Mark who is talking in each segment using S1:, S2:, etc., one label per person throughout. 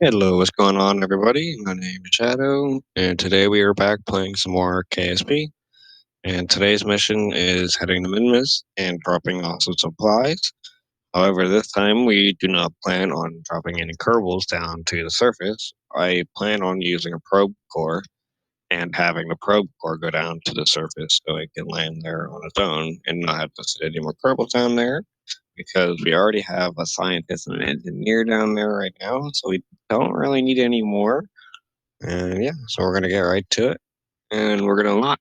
S1: Hello, what's going on, everybody? My name is Shadow, and today we are back playing some more KSP. And today's mission is heading to Minmus and dropping off some supplies. However, this time we do not plan on dropping any Kerbals down to the surface. I plan on using a probe core and having the probe core go down to the surface so it can land there on its own and not have to sit any more Kerbals down there because we already have a scientist and an engineer down there right now, so we don't really need any more. And yeah, so we're gonna get right to it, and we're gonna launch.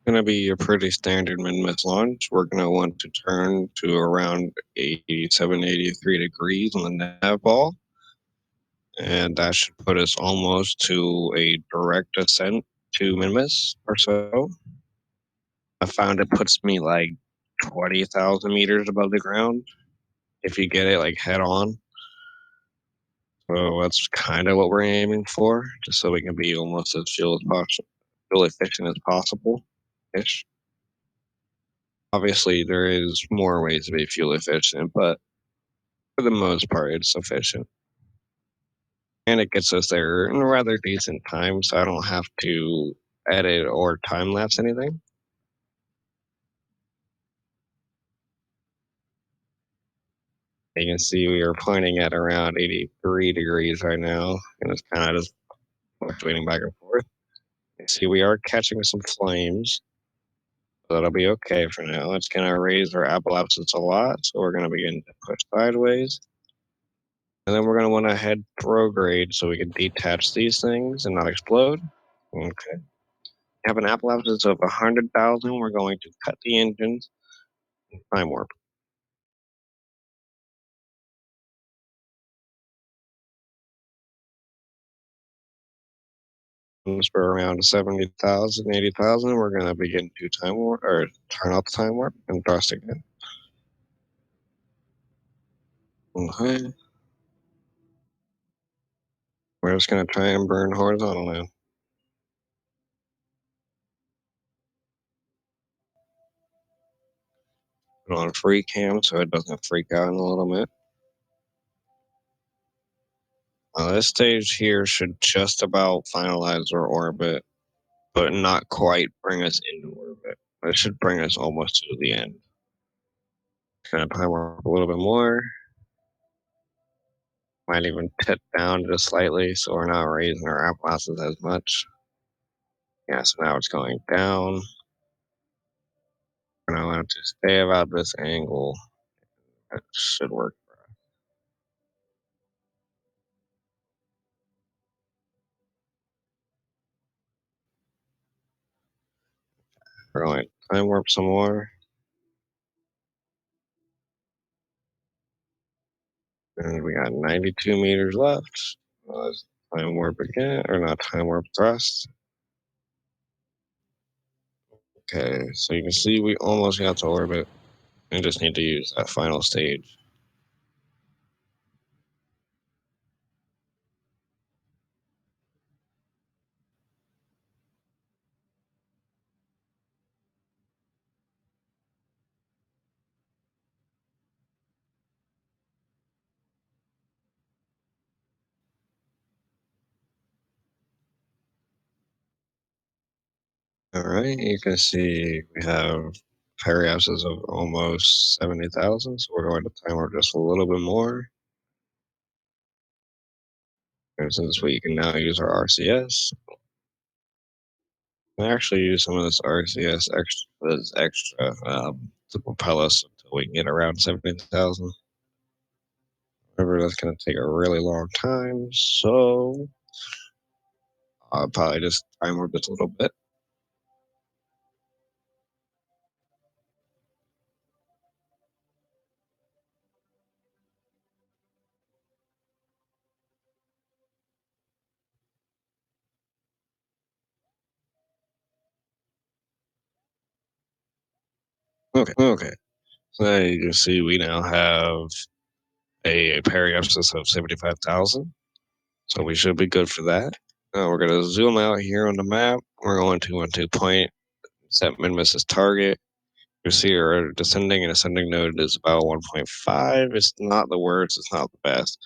S1: Gonna be a pretty standard mid-miss launch. We're gonna want to turn to around 87, 83 degrees on the nav ball, and that should put us almost to a direct ascent to Minmus or so. I found it puts me like 20,000 meters above the ground if you get it like head on. So that's kind of what we're aiming for, just so we can be almost as fuel efficient as possible. Ish. Obviously, there is more ways to be fuel efficient, but for the most part, it's sufficient. And it gets us there in a rather decent time, so I don't have to edit or time lapse anything. You can see we are pointing at around 83 degrees right now, and it's kind of just fluctuating back and forth. You see, we are catching some flames. That'll be okay for now. It's going to raise our apoapsis a lot, so we're going to begin to push sideways. And then we're going to want to head prograde so we can detach these things and not explode. Okay. Have an apoapsis of 100,000. We're going to cut the engines and time warp. For around 70,000, 80,000, we're going to begin to time warp or turn off the time warp and thrust again. Okay. We're just going to try and burn horizontal now. Put on free cam so it doesn't freak out in a little bit. This stage here should just about finalize our orbit, but not quite bring us into orbit. It should bring us almost to the end. Kind of time warp a little bit more. Might even tip down just slightly so we're not raising our apoapsis as much. Yeah, so now it's going down. And I want to stay about this angle. That should work. We're going to time warp some more. And we got 92 meters left. Let's time warp again, or not time warp thrust. Okay, so you can see we almost got to orbit. We just need to use that final stage. All right, you can see we have periapsis of almost 70,000, so we're going to time warp just a little bit more. And since we can now use our RCS, we actually use some of this RCS extra to propel us until we can get around 70,000. However, that's going to take a really long time, so I'll probably just time warp just a little bit. Okay. So now you can see we now have a periapsis of 75,000. So we should be good for that. Now we're going to zoom out here on the map. We're going to want to point, set Minmus's target. You see our descending and ascending node is about 1.5. It's not the worst, it's not the best.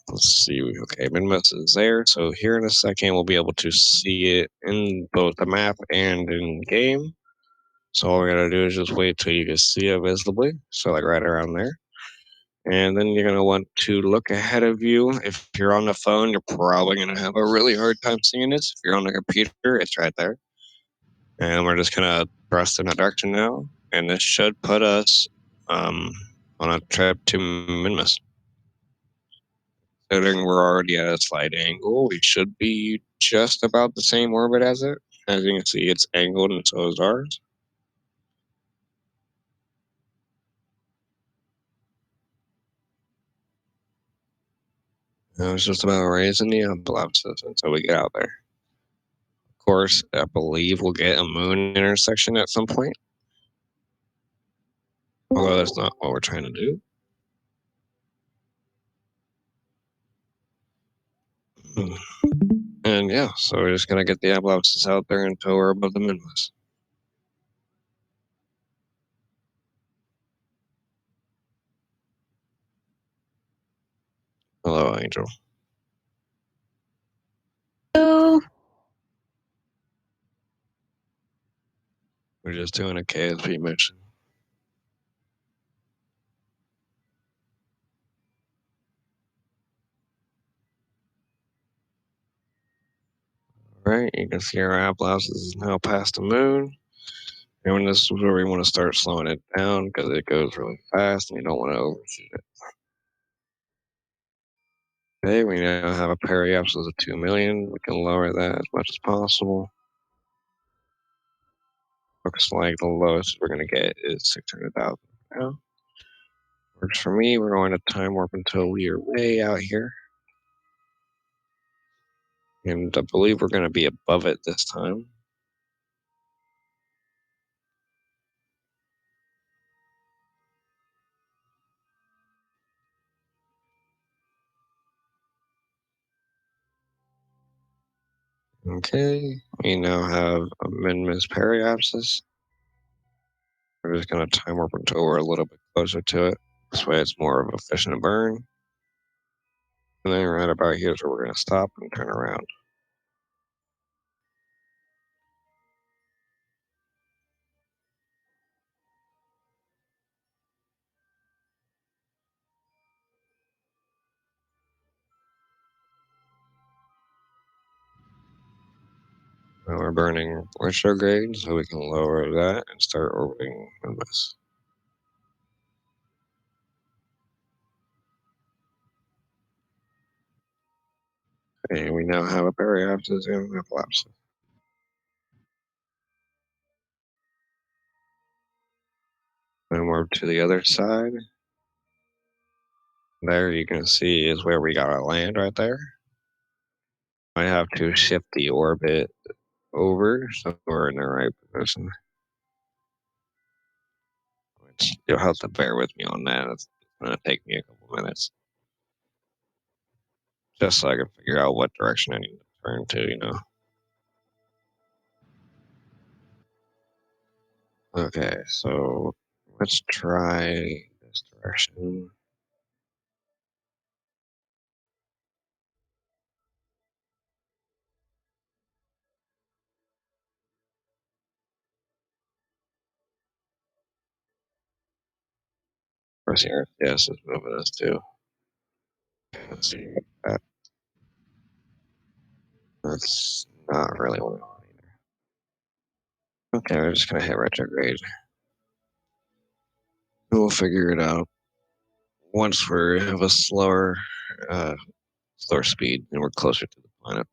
S1: Let's see. Okay, Minmus is there. So here in a second, we'll be able to see it in both the map and in game. So all we gotta do is just wait till you can see it visibly. So like right around there. And then you're gonna want to look ahead of you. If you're on the phone, you're probably gonna have a really hard time seeing this. If you're on the computer, it's right there. And we're just gonna thrust in that direction now. And this should put us um, on a trip to Minmus. Considering we're already at a slight angle, we should be just about the same orbit as it. As you can see, it's angled and so is ours. I was just about raising the envelopes until we get out there. Of course, I believe we'll get a moon intersection at some point. Although that's not what we're trying to do. And yeah, so we're just gonna get the envelopes out there until we're above the Minmus. Hello, Angel.
S2: Hello.
S1: We're just doing a KSP mission. Alright, you can see our envelopes is now past the moon. And when this is where we want to start slowing it down because it goes really fast and you don't want to overshoot it. Okay, we now have a periapsis of 2 million. We can lower that as much as possible. Looks like the lowest we're going to get is 600,000 now. Works for me. We're going to time warp until we are way out here. And I believe we're going to be above it this time. Okay, we now have a Minmus periapsis. We're just going to time warp until we're a little bit closer to it. This way it's more of an efficient burn. And then right about here is where we're going to stop and turn around. Now we're burning retrograde, so we can lower that and start orbiting Minmus. Okay, we now have a periapsis and a collapse. Then we're to the other side. There you can see is where we gotta land right there. I have to shift the orbit over so we're in the right position. Which you'll have to bear with me on that. It's gonna take me a couple minutes. Just so I can figure out what direction I need to turn to, you know. Okay, so let's try this direction. Where's here? Yes, it's moving us too. Let's see. That, that's not really what I want either. Okay, we're just gonna hit retrograde. We'll figure it out once we have a uh, slower speed and we're closer to the planet.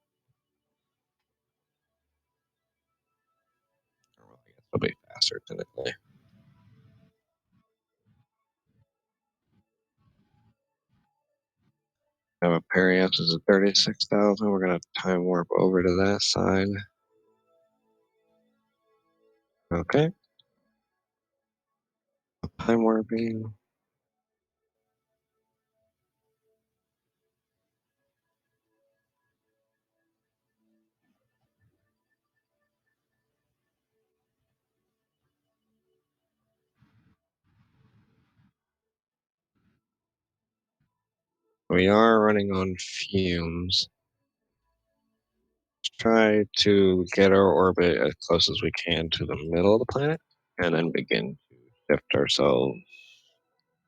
S1: It'll be faster technically. Have a periapsis of 36,000. We're gonna time warp over to that side. Okay. Time warping. We are running on fumes. Let's try to get our orbit as close as we can to the middle of the planet, and then begin to shift ourselves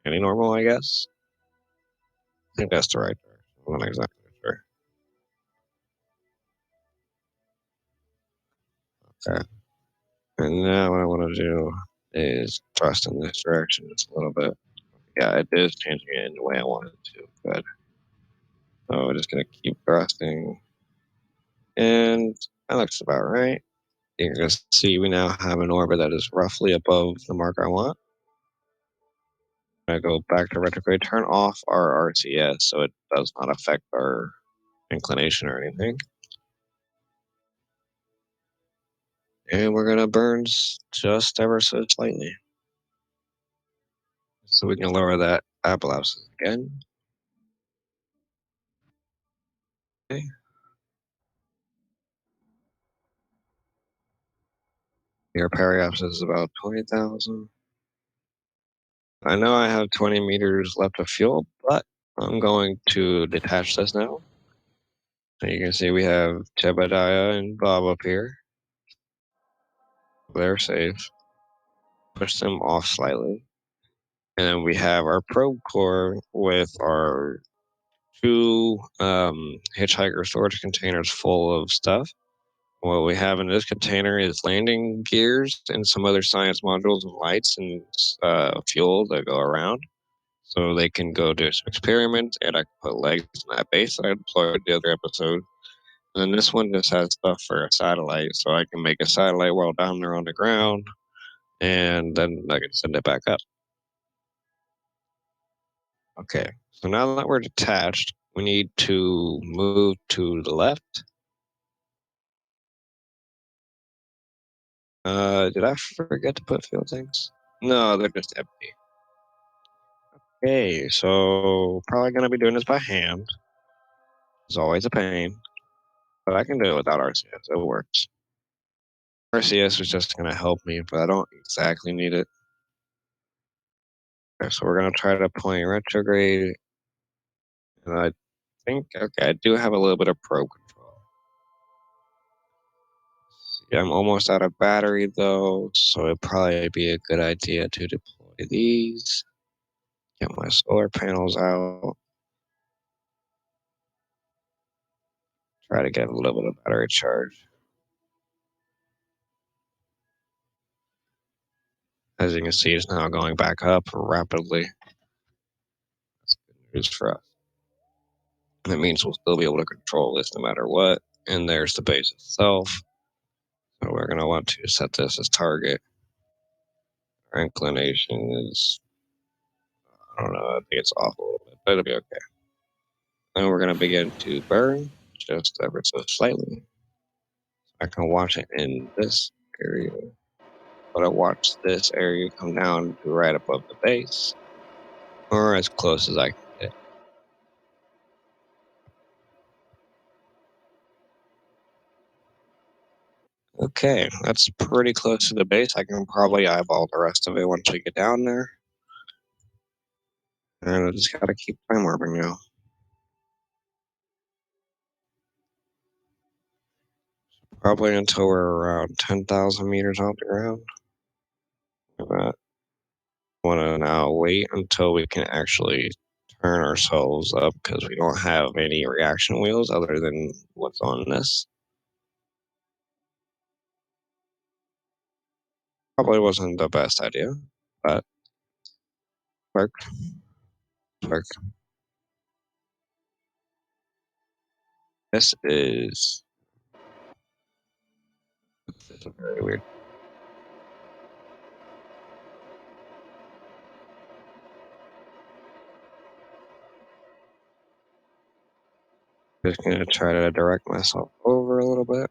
S1: any normal, I guess. I think that's the right direction. I'm not exactly sure. Okay. And now what I want to do is thrust in this direction just a little bit. Yeah, it is changing it in the way I want it to. Good. So we're just going to keep thrusting. And that looks about right. You can see we now have an orbit that is roughly above the mark I want. I'm going to go back to retrograde, turn off our RCS so it does not affect our inclination or anything. And we're going to burn just ever so slightly. So we can lower that apoapsis again. Okay. Your periapsis is about 20,000. I know I have 20 meters left of fuel, but I'm going to detach this now. So you can see we have Jebediah and Bob up here. They're safe. Push them off slightly. And then we have our probe core with our two hitchhiker storage containers full of stuff. What we have in this container is landing gears and some other science modules and lights and fuel that go around. So they can go do some experiments, and I can put legs in that base that I deployed the other episode. And then this one just has stuff for a satellite, so I can make a satellite while down there on the ground, and then I can send it back up. Okay, so now that we're detached, we need to move to the left. Did I forget to put fuel tanks? No, they're just empty. Okay, so probably gonna be doing this by hand. It's always a pain, but I can do it without RCS. It works. RCS is just gonna help me, but I don't exactly need it. Okay, so we're gonna try to point retrograde, and I think okay, I do have a little bit of probe control. Yeah, I'm almost out of battery though, so it'd probably be a good idea to deploy these. Get my solar panels out. Try to get a little bit of battery charge. As you can see, it's now going back up rapidly. That's good news for us. That means we'll still be able to control this no matter what. And there's the base itself. So we're going to want to set this as target. Our inclination is, I don't know, I think it's off a little bit, but it'll be okay. Then we're going to begin to burn just ever so slightly. I can watch it in this area, but I watch this area come down to right above the base, or as close as I can get. Okay, that's pretty close to the base. I can probably eyeball the rest of it once we get down there. And I just gotta keep time warping now. Probably until we're around 10,000 meters off the ground. I want to now wait until we can actually turn ourselves up because we don't have any reaction wheels other than what's on this. Probably wasn't the best idea, but work, work. This is very weird. Just gonna try to direct myself over a little bit.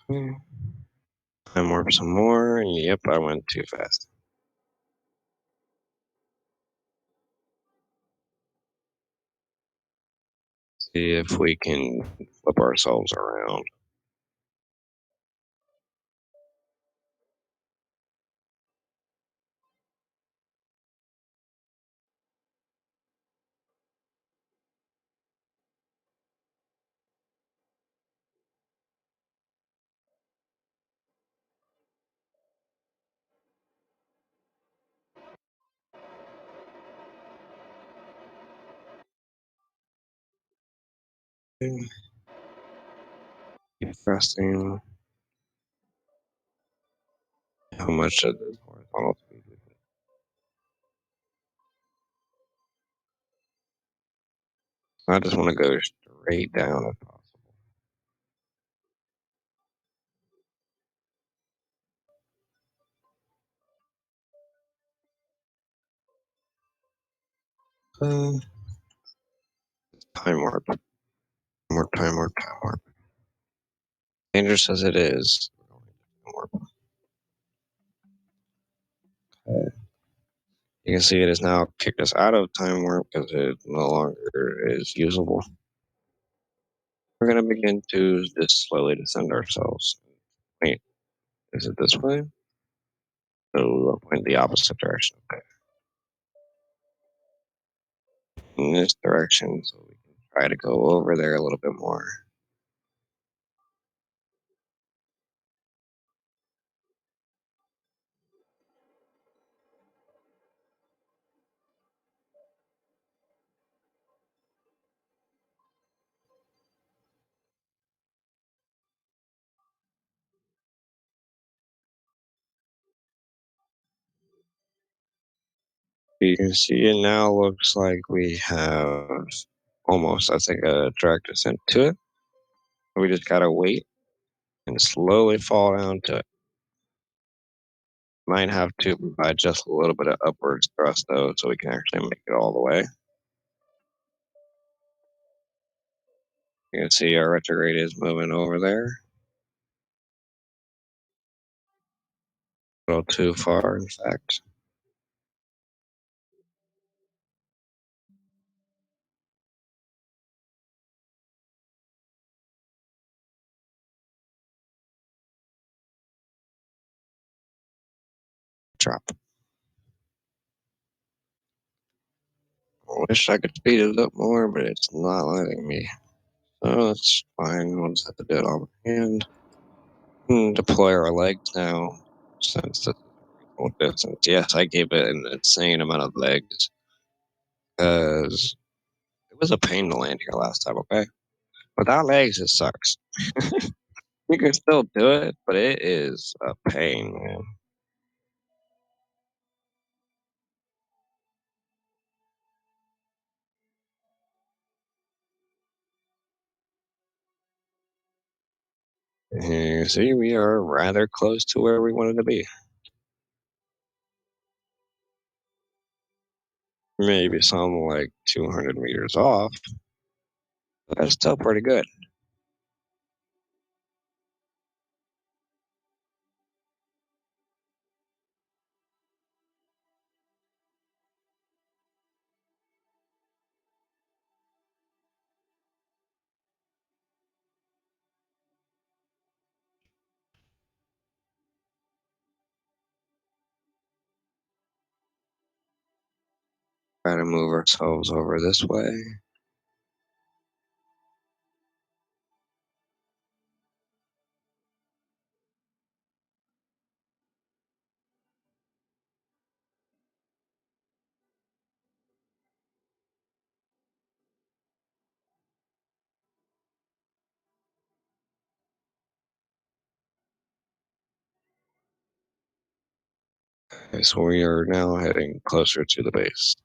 S1: Time warp some more. Yep, I went too fast. See if we can flip ourselves around. Keep pressing. How much of this horizontal speed we can. I just want to go straight down if possible. Uh, time warp. More time warp, time warp. Dangerous as it is. Time warp. You can see it has now kicked us out of time warp because it no longer is usable. We're going to begin to just slowly descend ourselves. Wait, is it this way? So we'll point the opposite direction. Okay. In this direction, so we can try to go over there a little bit more. You can see it now looks like we have almost, I think, a direct descent to it. We just gotta wait and slowly fall down to it. Might have to provide just a little bit of upwards thrust though, so we can actually make it all the way. You can see our retrograde is moving over there. A little too far, in fact. Drop. I wish I could speed it up more, but it's not letting me. So that's fine. We'll just have to do it on hand. Deploy our legs now, since this is a reasonable distance. Yes, I gave it an insane amount of legs, because it was a pain to land here last time, okay? Without legs, it sucks. You can still do it, but it is a pain, man. You see, we are rather close to where we wanted to be. Maybe some like 200 meters off, but that's still pretty good. Try to move ourselves over this way. Okay, so we are now heading closer to the base.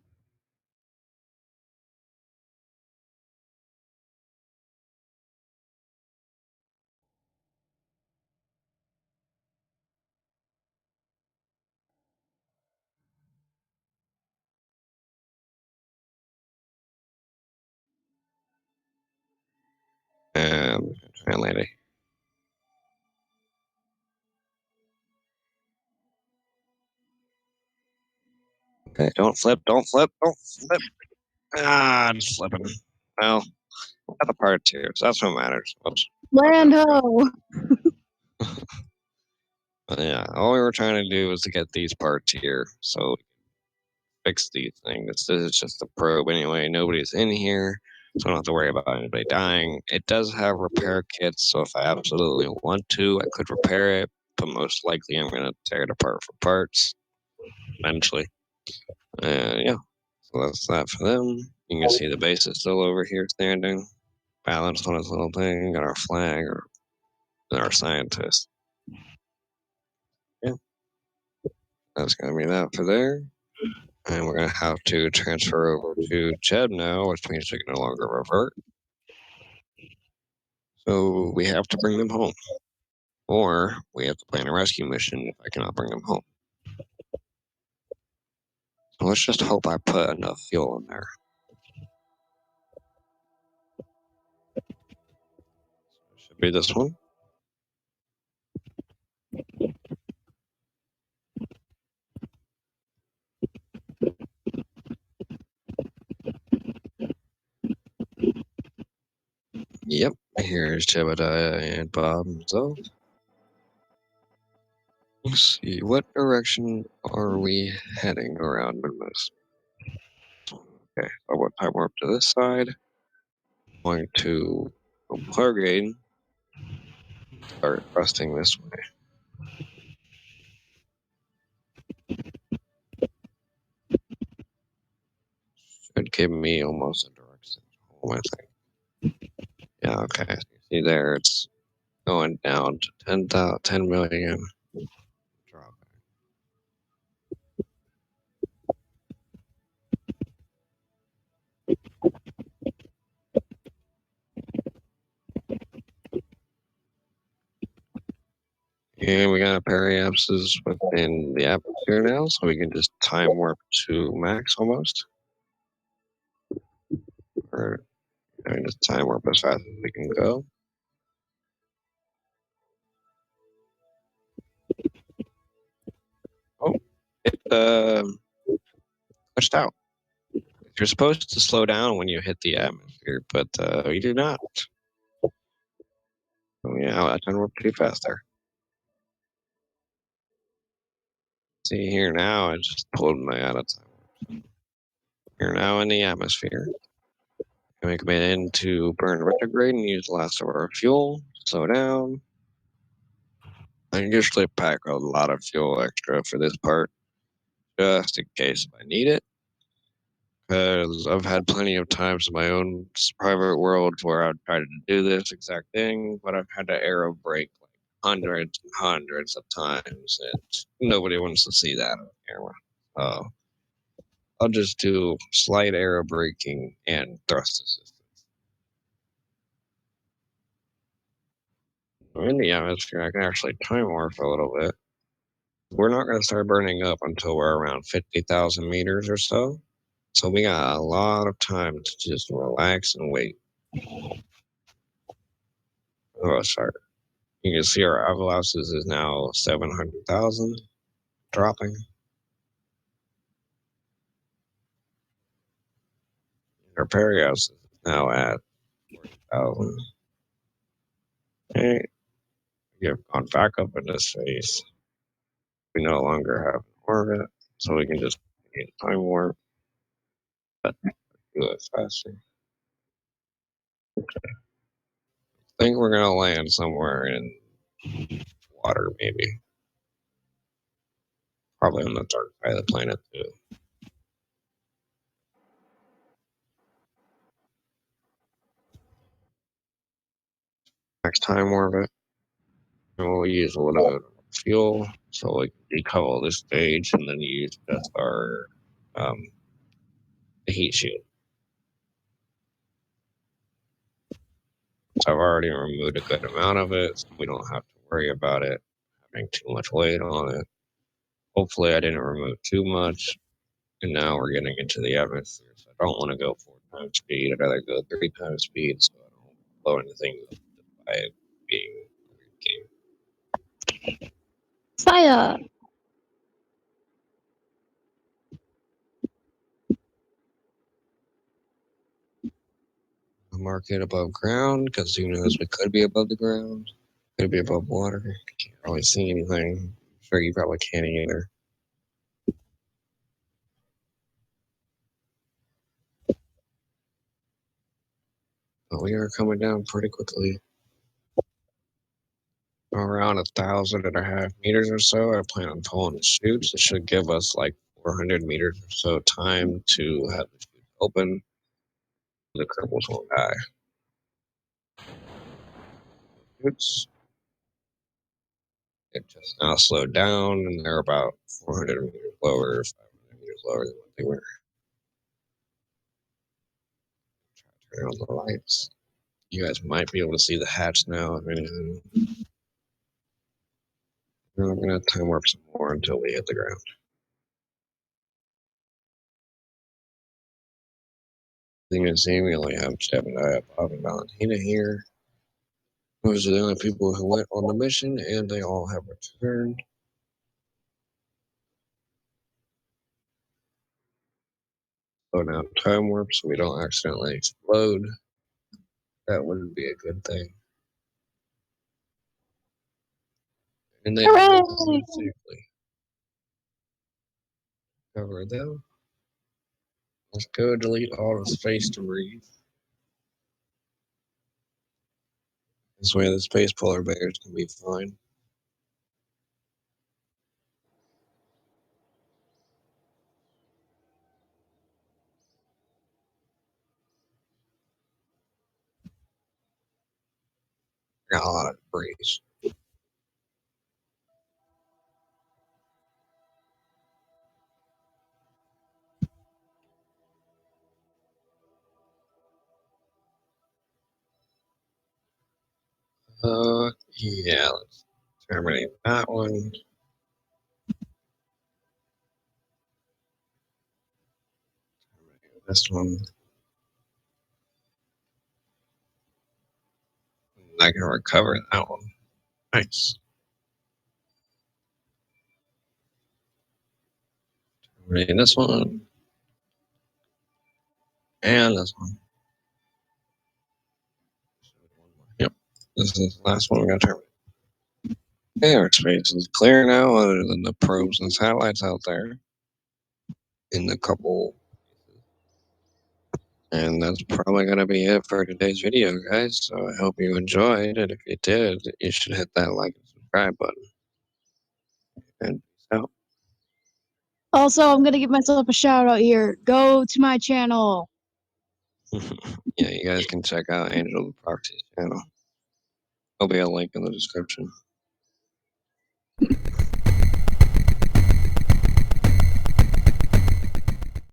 S1: And try and land it. Okay, don't flip, don't flip, don't flip. Ah, just flipping. Well, we got the part two, so that's what matters. Oops.
S2: Lando.
S1: But yeah, all we were trying to do was to get these parts here, so we can fix these things. This is just a probe anyway. Nobody's in here, so I don't have to worry about anybody dying. It does have repair kits, so if I absolutely want to, I could repair it, but most likely I'm going to tear it apart for parts eventually. Yeah, so that's that for them. You can see the base is still over here standing. balanced on its little thing, got our flag, and our scientist. Yeah, that's gonna be that for there. And we're gonna have to transfer over to Jeb now, which means we can no longer revert. So we have to bring them home. Or we have to plan a rescue mission if I cannot bring them home. So let's just hope I put enough fuel in there. Should be this one. Yep, here's Jebediah and Bob and Zoe. Let's see, what direction are we heading around Minmus? Okay, so what time we're up to this side? Going to Plargate, start thrusting this way. Should give me almost a direct signal home, I think. Yeah, okay. See there, it's going down to 10 million. Drop. And we got periapses within the atmosphere now, so we can just time warp to max almost. Or just time warp as fast as we can go. Oh, it pushed out. You're supposed to slow down when you hit the atmosphere, but you do not. Oh yeah, I time warp too fast there. See here now, I just pulled my out of time. We're now in the atmosphere. And we come in to burn retrograde and use the last of our fuel. Slow down. I usually pack a lot of fuel extra for this part, just in case if I need it. Because I've had plenty of times in my own private world where I've tried to do this exact thing, but I've had to aero brake like hundreds and hundreds of times, and nobody wants to see that on camera. I'll just do slight aero braking and thrust assistance. In the atmosphere, I can actually time warp a little bit. We're not going to start burning up until we're around 50,000 meters or so. So we got a lot of time to just relax and wait. Oh, sorry. You can see our avalanches is now 700,000, dropping. Our perios is now at 40,000. Okay, we have gone back up into space. We no longer have an orbit, so we can just time warp, but do it faster. I think we're gonna land somewhere in water, maybe. Probably on the dark side of the planet too. Next time orbit, and we'll use a little bit of fuel so we can decover this stage and then use just our heat shield. So I've already removed a good amount of it, so we don't have to worry about it having too much weight on it. Hopefully I didn't remove too much, and now we're getting into the atmosphere, so I don't want to go 4 times speed. I'd rather go 3 times speed so I don't blow anything up by being a weird game.
S2: Fire!
S1: Mark it above ground, because who knows, we could be above the ground. Could be above water. Can't really see anything. I'm sure you probably can't either. But we are coming down pretty quickly. Around 1,500 meters or so. I plan on pulling the chutes. It should give us like 400 meters or so time to have the chutes open. The cripples won't die. Oops. It just now slowed down, and they're about 400 meters lower, 500 meters lower than what they were. Try to turn on the lights. You guys might be able to see the hatch now. If anything. I'm going to time warp some more until we hit the ground. You can see we only have Jebediah, Bob, and Valentina here. Those are the only people who went on the mission, and they all have returned. So now time warp so we don't accidentally explode. That wouldn't be a good thing. And they all safely. Cover them. Let's go delete all the space debris. This way the space polar bears can be fine. Got a lot of debris. Yeah, let's terminate that one. Terminate this one. I can recover that one. Nice. Terminate this one. And this one. Yep. This is the last one we're going to terminate. Airspace is clear now, other than the probes and satellites out there. In the couple. And that's probably going to be it for today's video, guys. So I hope you enjoyed. And if you did, you should hit that like and subscribe button. And peace out.
S2: Also, I'm going to give myself a shout out here. Go to my channel.
S1: Yeah, you guys can check out Angel the Proxy's channel. There'll be a link in the description.